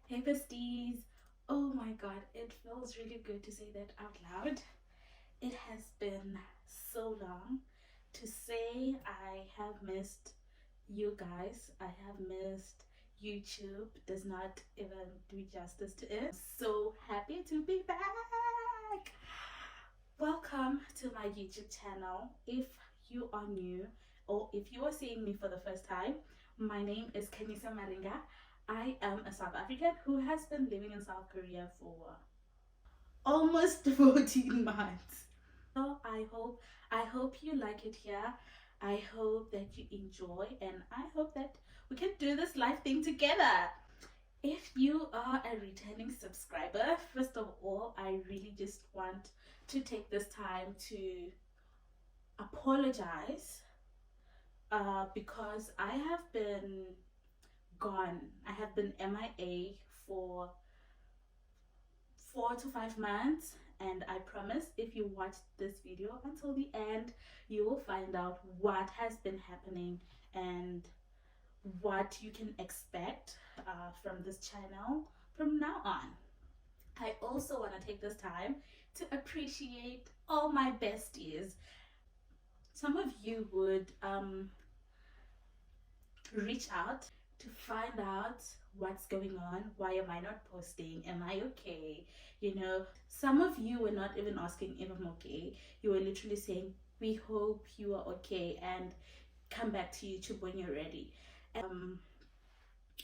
Hey besties! Oh my god, it feels really good to say that out loud. It has been so long to say I have missed you guys. I have missed YouTube. Does not even do justice to it. So happy to be back! Welcome to my YouTube channel. If you are new or if you are seeing me for the first time, my name is Kenisa Maringa. I am a South African who has been living in South Korea for almost 14 months. So I hope you like it here. I hope that you enjoy and I hope that we can do this live thing together. If you are a returning subscriber, first of all, I really just want to take this time to apologize because I have been gone. I have been MIA for 4 to 5 months, and I promise if you watch this video until the end, you will find out what has been happening and what you can expect from this channel from now on. I also want to take this time to appreciate all my besties. Some of you would reach out to find out what's going on. Why am I not posting? Am I okay? Some of you were not even asking if I'm okay. You were literally saying, we hope you are okay and come back to YouTube when you're ready.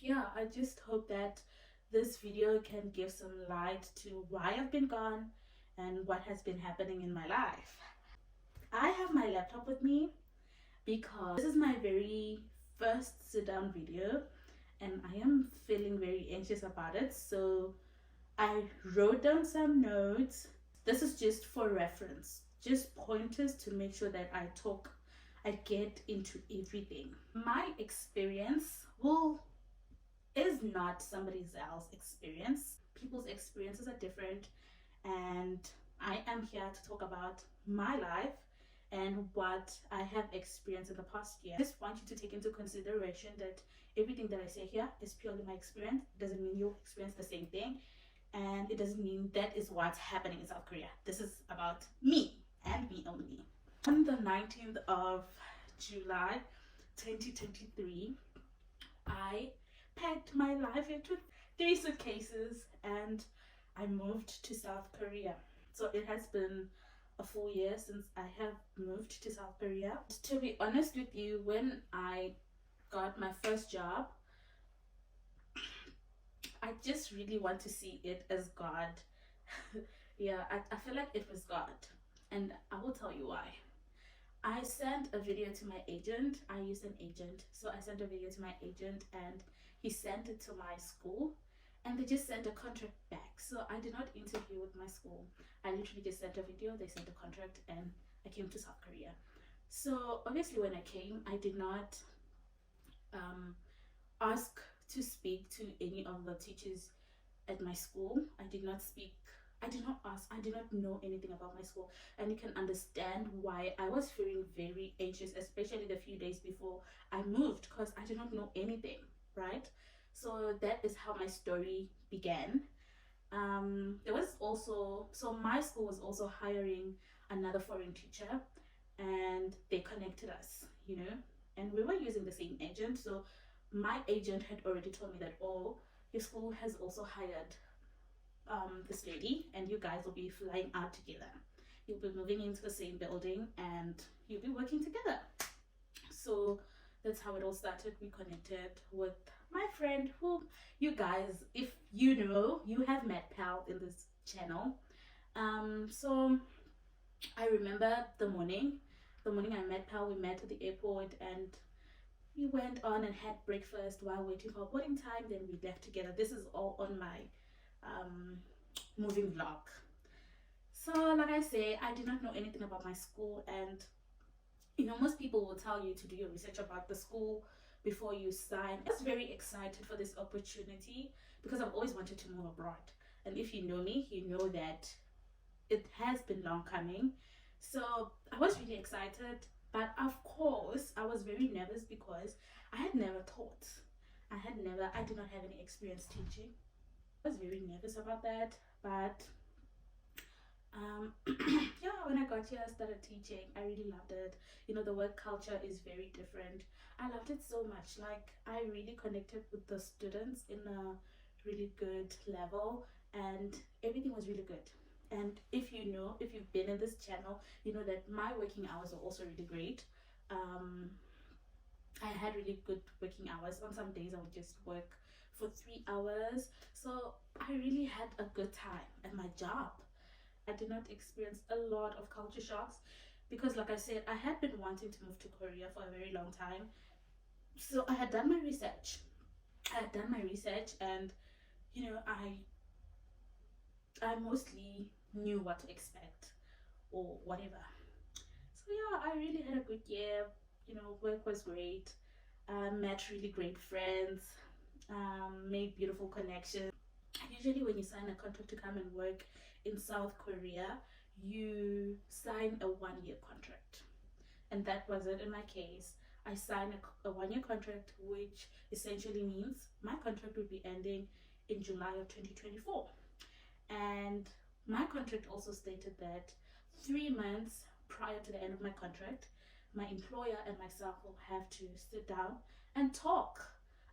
Yeah, I just hope that this video can give some light to why I've been gone and what has been happening in my life. I have my laptop with me because this is my very first sit down video and I am feeling very anxious about it. So I wrote down some notes. This is just for reference, just pointers to make sure that I get into everything. My experience is not somebody else's experience. People's experiences are different, and I am here to talk about my life and what I have experienced in the past year. I just want you to take into consideration that everything that I say here is purely my experience. It doesn't mean you experience the same thing, and it doesn't mean that is what's happening in South Korea. This is about me and me only. On the 19th of July 2023, I packed my life into 3 suitcases and I moved to South Korea. So it has been a full year since I have moved to South Korea. To be honest with you, when I got my first job, I just really want to see it as God. Yeah, I feel like it was God. And I will tell you why. I sent a video to my agent. I use an agent. So I sent a video to my agent and he sent it to my school and they just sent a contract back. So I did not interview with my school. I literally just sent a video, they sent a contract, and I came to South Korea. So obviously when I came, I did not ask to speak to any of the teachers at my school. I did not ask, I did not know anything about my school, and you can understand why I was feeling very anxious, especially the few days before I moved, because I did not know anything, right? So that is how my story began. There was also, so my school was also hiring another foreign teacher, and they connected us, and we were using the same agent. So my agent had already told me that, oh, your school has also hired this lady and you guys will be flying out together. You'll be moving into the same building and you'll be working together. So that's how it all started. We connected with my friend who, you guys, if you know, you have met Pal in this channel. So I remember the morning I met Pal. We met at the airport and we went on and had breakfast while waiting for boarding time. Then we left together. This is all on my moving vlog. So like I say, I did not know anything about my school, and most people will tell you to do your research about the school before you sign. I was very excited for this opportunity because I've always wanted to move abroad, and if you know me, you know that it has been long coming. So I was really excited, but of course I was very nervous because I had never taught. I did not have any experience teaching. I was very nervous about that, but yeah, when I got here, I started teaching. I really loved it. You know, the work culture is very different. I loved it so much. Like, I really connected with the students in a really good level, and everything was really good. And if you know, if you've been in this channel, you know that my working hours are also really great. Um, I had really good working hours. On some days, I would just work for 3 hours. So I really had a good time at my job. I did not experience a lot of culture shocks because, like I said, I had been wanting to move to Korea for a very long time. So I had done my research. I had done my research, and you know, I mostly knew what to expect or whatever. So yeah, I really had a good year. You know, work was great. Met really great friends. Made beautiful connections. Usually, when you sign a contract to come and work in South Korea, you sign a 1 year contract. And that wasn't in my case. I signed a 1 year contract, which essentially means my contract would be ending in July of 2024. And my contract also stated that 3 months prior to the end of my contract, my employer and myself will have to sit down and talk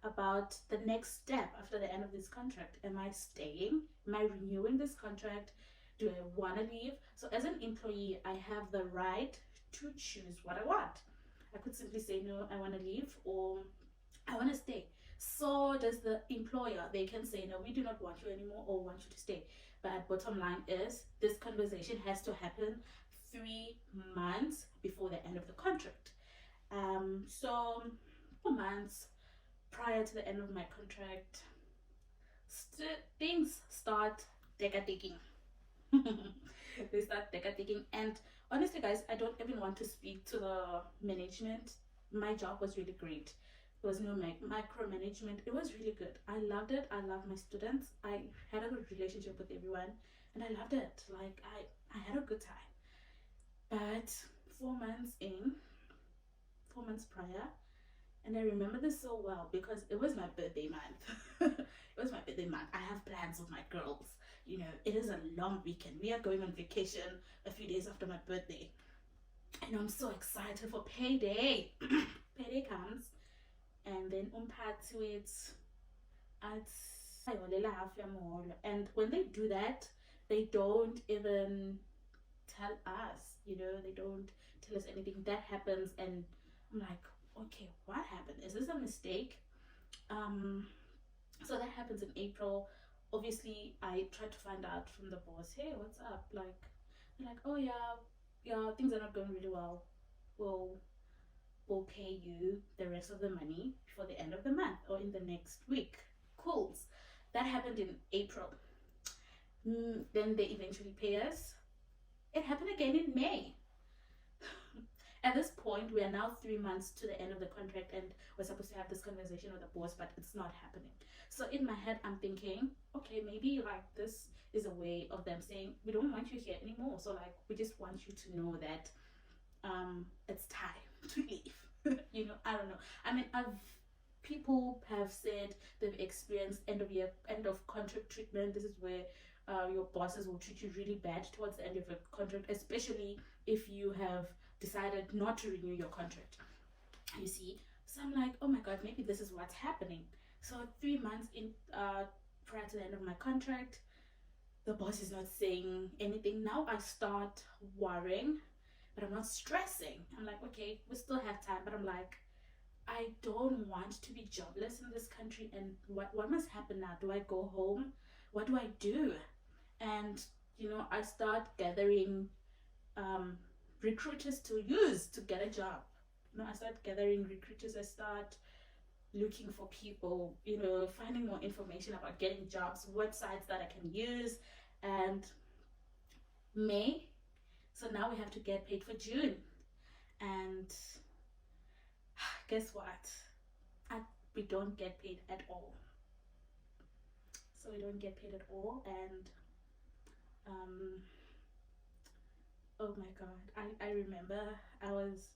about the next step after the end of this contract. Am I staying? Am I renewing this contract? Do I want to leave? So, as an employee, I have the right to choose what I want. I could simply say, no, I want to leave, or I want to stay. So does the employer. They can say, no, we do not want you anymore or want you to stay. But bottom line is, this conversation has to happen 3 months before the end of the contract. So 4 months prior to the end of my contract, things start taking. They start taking, and honestly, guys, I don't even want to speak to the management. My job was really great. There was no micromanagement. It was really good. I loved it. I loved my students. I had a good relationship with everyone, and I loved it. Like, I had a good time. But 4 months in, 4 months prior, and I remember this so well because it was my birthday month. It was my birthday month. I have plans with my girls. You know, it is a long weekend. We are going on vacation a few days after my birthday. And I'm so excited for payday. Payday comes, and then to it at and when they do that, they don't even tell us, you know, they don't tell us anything that happens. And I'm like, okay, what happened? Is this a mistake? um so that happens in April. Obviously, I tried to find out from the boss, hey, what's up? Like, they're like, oh yeah, yeah, things are not going really well. We'll we'll pay you the rest of the money before the end of the month or in the next week. Cool. That happened in April. Then they eventually pay us. It happened again in May. At this point, we are now 3 months to the end of the contract, and we're supposed to have this conversation with the boss, but it's not happening. So in my head, I'm thinking, okay, maybe like this is a way of them saying, we don't want you here anymore. So like, we just want you to know that it's time to leave. You know, I don't know. I mean, I've people have said they've experienced end of contract treatment. This is where your bosses will treat you really bad towards the end of your contract, especially if you have decided not to renew your contract. You see, so I'm like, oh my god, maybe this is what's happening. So 3 months in, prior to the end of my contract, the boss is not saying anything. Now I start worrying, but I'm not stressing. I'm like, okay, we still have time, but I'm like, I don't want to be jobless in this country. And what must happen now? Do I go home? What do I do? And you know, I start gathering um, recruiters to use to get a job. You know, I start gathering recruiters. I start looking for people. You know, finding more information about getting jobs, websites that I can use, and May. So now we have to get paid for June, and guess what? I, we don't get paid at all. So we don't get paid at all, and um, oh my god, I remember I was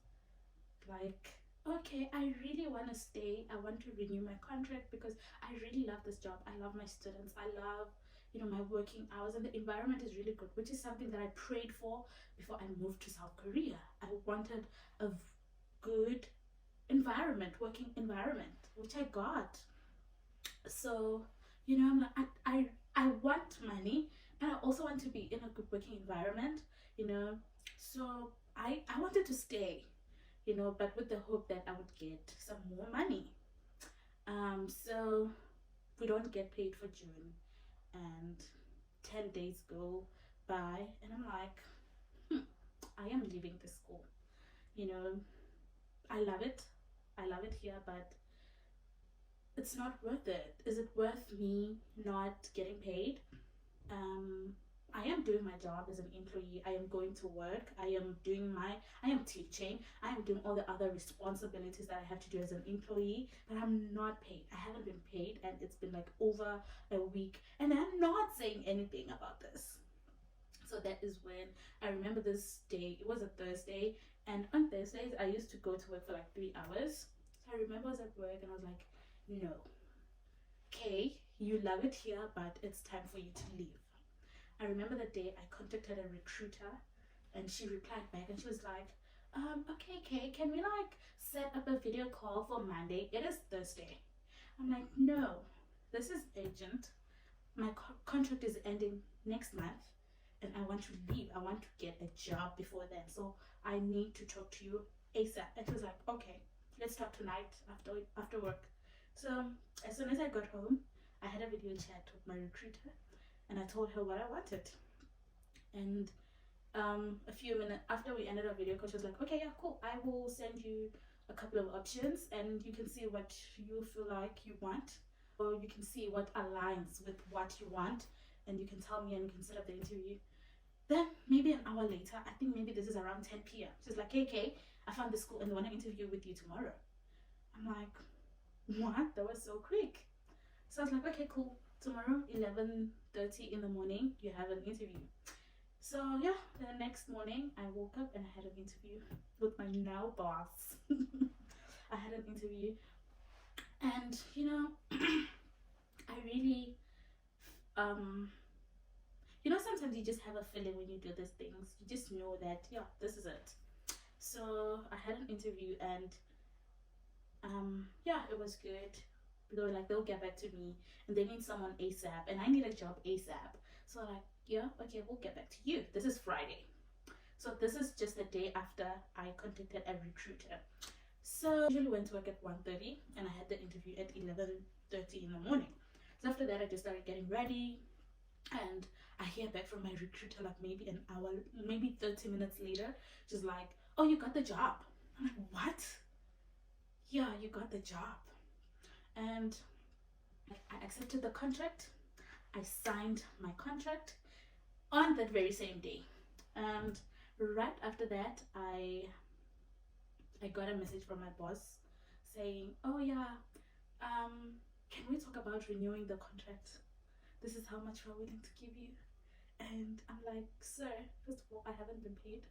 like okay, I really want to stay. I want to renew my contract because I really love this job. I love my students. I love, my working hours, and the environment is really good, which is something that I prayed for before I moved to South Korea. I wanted a good environment, working environment, which I got. So, I'm like, I want money, but I also want to be in a good working environment, you know. So I wanted to stay, but with the hope that I would get some more money. So we don't get paid for June, and 10 days go by, and I'm like, I am leaving the school. You know, I love it. I love it here, but it's not worth it. Is it worth me not getting paid? um, I am doing my job as an employee. I am going to work. I am teaching. I am doing all the other responsibilities that I have to do as an employee, but I'm not paid. I haven't been paid, and it's been like over a week, and I'm not saying anything about this. So that is when I remember this day. It was a Thursday, and on Thursdays, I used to go to work for like 3 hours. So I remember I was at work, and I was like, no, okay, you love it here, but it's time for you to leave. I remember the day I contacted a recruiter, and she replied back, and she was like, okay, Kay, can we like set up a video call for Monday? It is Thursday. I'm like, no, this is urgent. My contract is ending next month, and I want to leave. I want to get a job before then. So I need to talk to you ASAP. And she was like, okay, let's talk tonight after work. So as soon as I got home, I had a video chat with my recruiter, and I told her what I wanted. And a few minutes after we ended our video call, she was like, okay, yeah, cool. I will send you a couple of options, and you can see what you feel like you want, or you can see what aligns with what you want, and you can tell me, and we can set up the interview. Then maybe an hour later, I think maybe this is around 10 p.m. She's like, hey, Kay, I found the school and they want to interview with you tomorrow. I'm like, what? That was so quick. So I was like, okay, cool. Tomorrow, 11:30 in the morning, you have an interview. So yeah, the next morning I woke up and I had an interview with my now boss. I had an interview, and I really, um, sometimes you just have a feeling when you do these things. You just know that, yeah, this is it. So I had an interview, and yeah, it was good. They were like, they'll get back to me, and they need someone ASAP, and I need a job ASAP. So like, yeah, okay, we'll get back to you. This is Friday. So this is just the day after I contacted a recruiter. So I usually went to work at 1:30, and I had the interview at 11:30 in the morning. So after that, I just started getting ready, and I hear back from my recruiter like maybe an hour, maybe 30 minutes later. She's like, oh, you got the job. I'm like, what? Yeah, you got the job. And I accepted the contract. I signed my contract on that very same day. And right after that, I got a message from my boss saying, oh yeah, can we talk about renewing the contract? This is how much we're willing to give you. And I'm like, sir, first of all, I haven't been paid.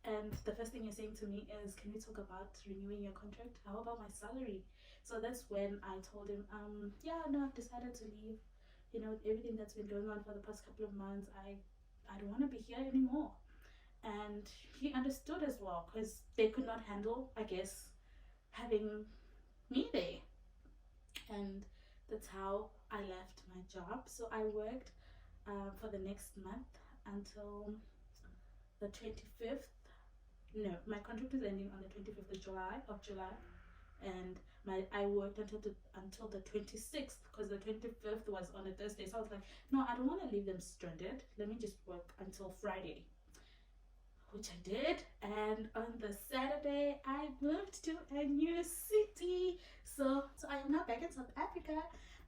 And the first thing you're saying to me is, can we talk about renewing your contract? How about my salary? So that's when I told him, yeah, no, I've decided to leave. Everything that's been going on for the past couple of months, I don't want to be here anymore. And he understood as well, because they could not handle, I guess, having me there. And that's how I left my job. So I worked for the next month until the 25th. No, my contract is ending on the 25th of July, and I worked until the 26th, because the 25th was on a Thursday. So I was like, no, I don't want to leave them stranded. Let me just work until Friday, which I did. And on the Saturday, I moved to a new city. So I am now back in South Africa.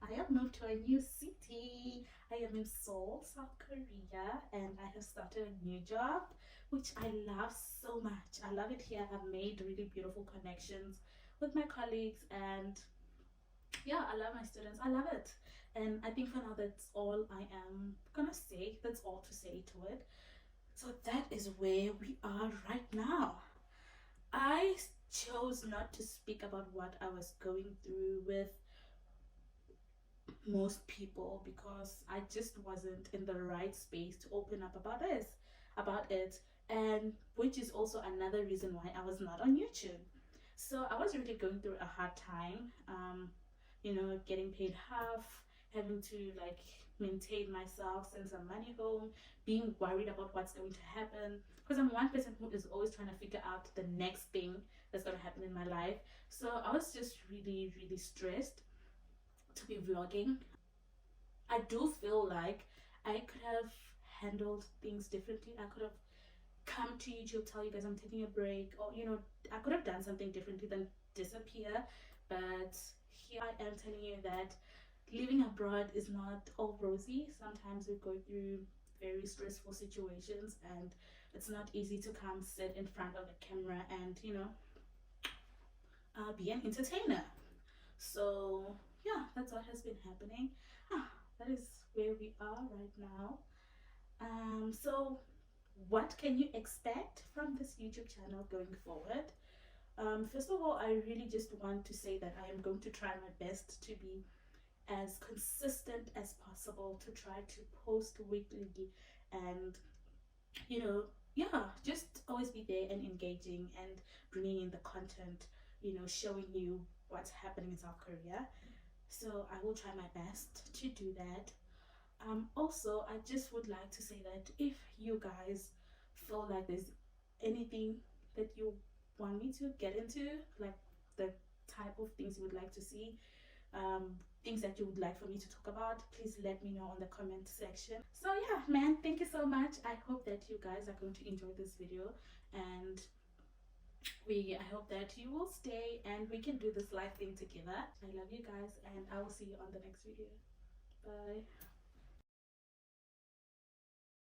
I have moved to a new city. I am in Seoul, South Korea, and I have started a new job, which I love so much. I love it here. I've made really beautiful connections with my colleagues, and yeah, I love my students. I love it. And I think for now, that's all I am gonna say. That's all to say to it. So that is where we are right now. I chose not to speak about what I was going through with most people because I just wasn't in the right space to open up about it, and which is also another reason why I was not on YouTube. So I was really going through a hard time, getting paid half, having to like maintain myself, send some money home, being worried about what's going to happen. Because I'm one person who is always trying to figure out the next thing that's going to happen in my life. So I was just really, really stressed to be vlogging. I do feel like I could have handled things differently. I could have come to YouTube, tell you guys I'm taking a break, or I could have done something differently than disappear. But here I am telling you that living abroad is not all rosy. Sometimes we go through very stressful situations, and it's not easy to come sit in front of the camera and be an entertainer. So yeah, that's what has been happening. That is where we are right now. So what can you expect from this YouTube channel going forward? First of all, I really just want to say that I am going to try my best to be as consistent as possible, to try to post weekly, and you know just always be there and engaging and bringing in the content, showing you what's happening in South Korea. So I will try my best to do that. Also, I just would like to say that if you guys feel like there's anything that you want me to get into, like the type of things you would like to see, things that you would like for me to talk about, please let me know on the comment section. So yeah, man, thank you so much. I hope that you guys are going to enjoy this video, and I hope that you will stay and we can do this live thing together. I love you guys, and I will see you on the next video. Bye.